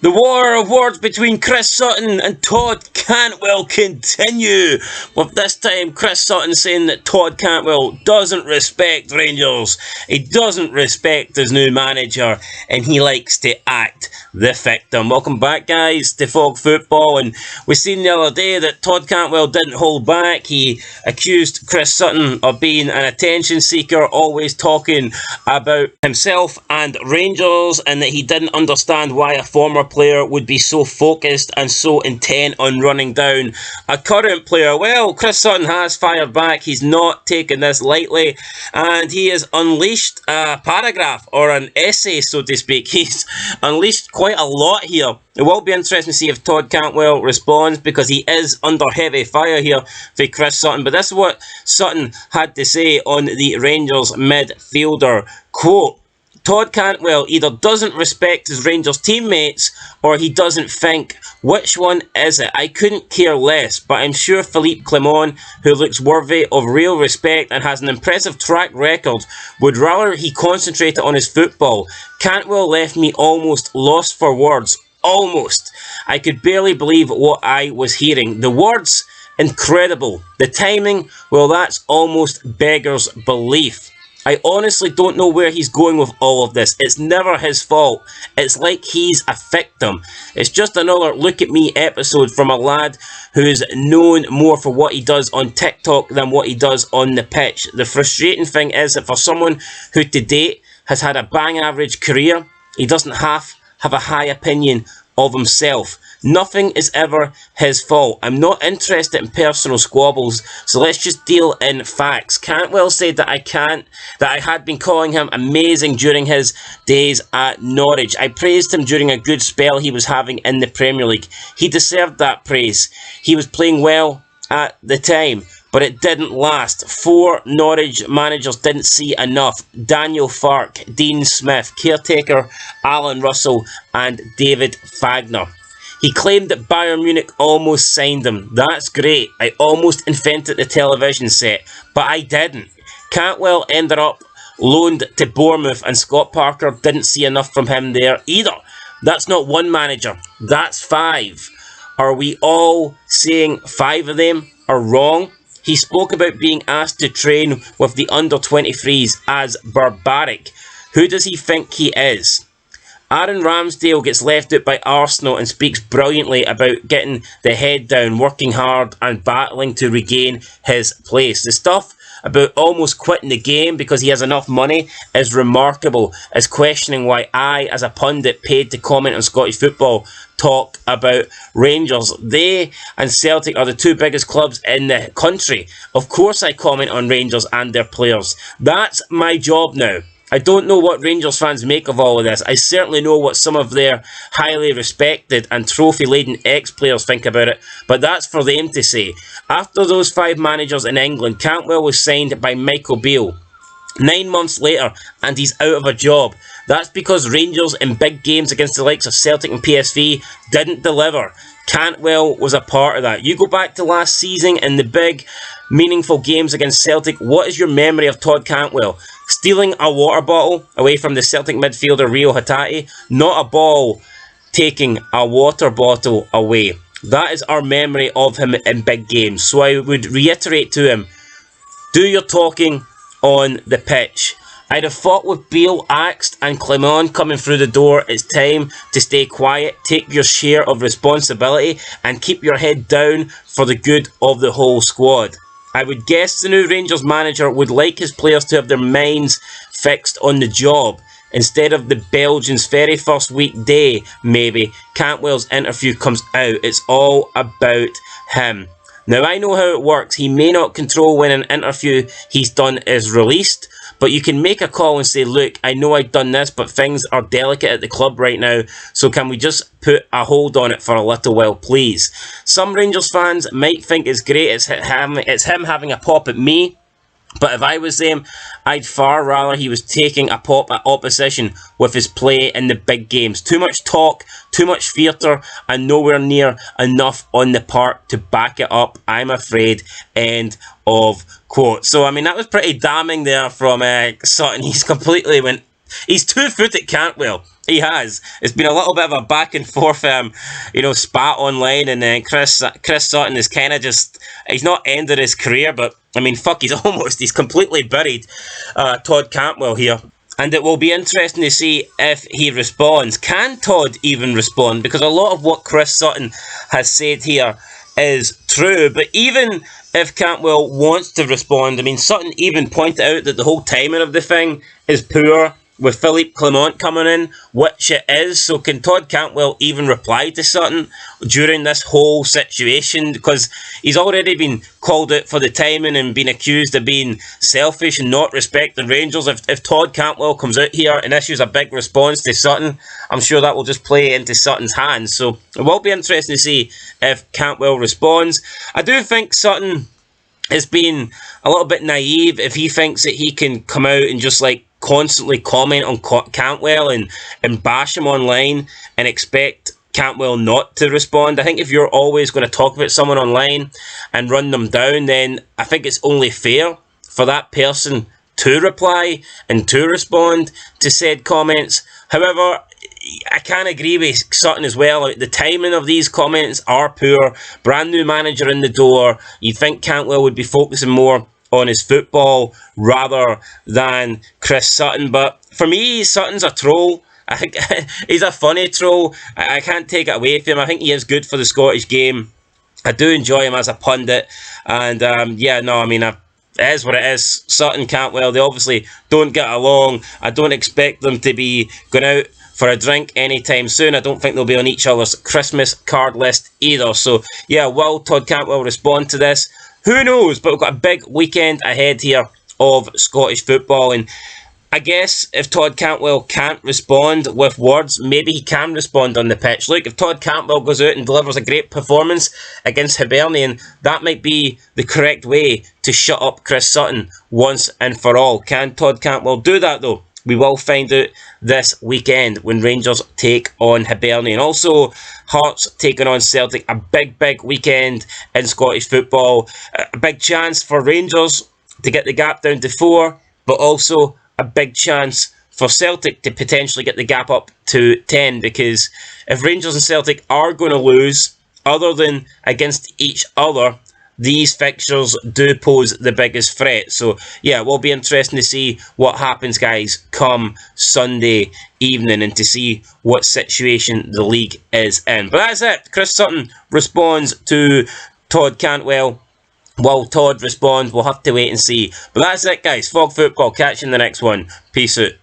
The war of words between Chris Sutton and Todd Cantwell continue, with this time Chris Sutton saying that Todd Cantwell doesn't respect Rangers, he doesn't respect his new manager, and he likes to act the victim. Welcome back, guys, to Fog Football. And we seen the other day that Todd Cantwell didn't hold back. He accused Chris Sutton of being an attention seeker, always talking about himself and Rangers, and that he didn't understand why a former player would be so focused and so intent on running down a current player. Well, Chris Sutton has fired back. He's not taken this lightly, and he has unleashed a paragraph, or an essay, so to speak. He's unleashed quite a lot here. It will be interesting to see if Todd Cantwell responds, because he is under heavy fire here for Chris Sutton. But this is what Sutton had to say on the Rangers midfielder. Quote, Todd Cantwell either doesn't respect his Rangers teammates or he doesn't think. Which one is it? I couldn't care less, but I'm sure Philippe Clement, who looks worthy of real respect and has an impressive track record, would rather he concentrated on his football. Cantwell left me almost lost for words. Almost. I could barely believe what I was hearing. The words, incredible. The timing, well, that's almost beggars belief. I honestly don't know where he's going with all of this. It's never his fault. It's like he's a victim. It's just another look at me episode from a lad who's known more for what he does on TikTok than what he does on the pitch. The frustrating thing is that for someone who to date has had a bang average career, he doesn't have a high opinion of himself. Nothing is ever his fault. I'm not interested in personal squabbles, so let's just deal in facts. Cantwell said that I had been calling him amazing during his days at Norwich. I praised him during a good spell he was having in the Premier League. He deserved that praise. He was playing well at the time, but it didn't last. 4 Norwich managers didn't see enough. Daniel Farke, Dean Smith, caretaker Alan Russell, and David Fagner. He claimed that Bayern Munich almost signed him. That's great. I almost invented the television set, but I didn't. Cantwell ended up loaned to Bournemouth, and Scott Parker didn't see enough from him there either. That's not one manager. That's 5. Are we all saying 5 of them are wrong? He spoke about being asked to train with the under-23s as barbaric. Who does he think he is? Aaron Ramsdale gets left out by Arsenal and speaks brilliantly about getting the head down, working hard and battling to regain his place. The stuff about almost quitting the game because he has enough money is remarkable, as questioning why I, as a pundit paid to comment on Scottish football, talk about Rangers. They and Celtic are the 2 biggest clubs in the country. Of course I comment on Rangers and their players. That's my job now. I don't know what Rangers fans make of all of this. I certainly know what some of their highly respected and trophy-laden ex-players think about it, but that's for them to say. After those 5 managers in England, Cantwell was signed by Michael Beale. 9 months later, and he's out of a job. That's because Rangers in big games against the likes of Celtic and PSV didn't deliver. Cantwell was a part of that. You go back to last season in the big, meaningful games against Celtic, what is your memory of Todd Cantwell? Stealing a water bottle away from the Celtic midfielder Rio Hatate, not a ball taking a water bottle away. That is our memory of him in big games. So I would reiterate to him, do your talking on the pitch. I'd have thought with Beale axed and Clement coming through the door, it's time to stay quiet, take your share of responsibility and keep your head down for the good of the whole squad. I would guess the new Rangers manager would like his players to have their minds fixed on the job. Instead of the Belgians' very first weekday, maybe, Cantwell's interview comes out. It's all about him. Now, I know how it works. He may not control when an interview he's done is released, but you can make a call and say, look, I know I've done this, but things are delicate at the club right now, so can we just put a hold on it for a little while, please? Some Rangers fans might think it's great, it's him having a pop at me, but if I was them, I'd far rather he was taking a pop at opposition with his play in the big games. Too much talk, too much theatre, and nowhere near enough on the park to back it up, I'm afraid. End of quote. So, I mean, that was pretty damning there from Sutton. He's completely he's 2-footed Cantwell. He has. It's been a little bit of a back and forth, spat online, and then Chris Sutton is kind of just, he's not ended his career, but I mean, fuck, he's completely buried Todd Cantwell here. And it will be interesting to see if he responds. Can Todd even respond? Because a lot of what Chris Sutton has said here is true. But even if Cantwell wants to respond, I mean, Sutton even pointed out that the whole timing of the thing is poor, with Philippe Clement coming in, which it is. So can Todd Cantwell even reply to Sutton during this whole situation? Because he's already been called out for the timing and been accused of being selfish and not respecting Rangers. If Todd Cantwell comes out here and issues a big response to Sutton, I'm sure that will just play into Sutton's hands. So it will be interesting to see if Cantwell responds. I do think Sutton is being a little bit naive if he thinks that he can come out and just constantly comment on Cantwell and bash him online and expect Cantwell not to respond. I think if you're always going to talk about someone online and run them down, then I think it's only fair for that person to reply and to respond to said comments. However, I can agree with Sutton as well. The timing of these comments are poor. Brand new manager in the door. You'd think Cantwell would be focusing more on his football rather than Chris Sutton. But for me, Sutton's a troll. I think he's a funny troll. I can't take it away from him. I think he is good for the Scottish game. I do enjoy him as a pundit. And it is what it is. Sutton, Cantwell, they obviously don't get along. I don't expect them to be going out for a drink anytime soon. I don't think they'll be on each other's Christmas card list either. So, yeah, will Todd Cantwell respond to this? Who knows? But we've got a big weekend ahead here of Scottish football. And I guess if Todd Cantwell can't respond with words, maybe he can respond on the pitch. Look, if Todd Cantwell goes out and delivers a great performance against Hibernian, that might be the correct way to shut up Chris Sutton once and for all. Can Todd Cantwell do that, though? We will find out this weekend when Rangers take on Hibernian. Also, Hearts taking on Celtic. A big, big weekend in Scottish football. A big chance for Rangers to get the gap down to 4, but also a big chance for Celtic to potentially get the gap up to 10, because if Rangers and Celtic are going to lose, other than against each other, these fixtures do pose the biggest threat. So, yeah, it will be interesting to see what happens, guys, come Sunday evening and to see what situation the league is in. But that's it. Chris Sutton responds to Todd Cantwell. Will Todd respond? We'll have to wait and see. But that's it, guys. Fog Football. Catch you in the next one. Peace out.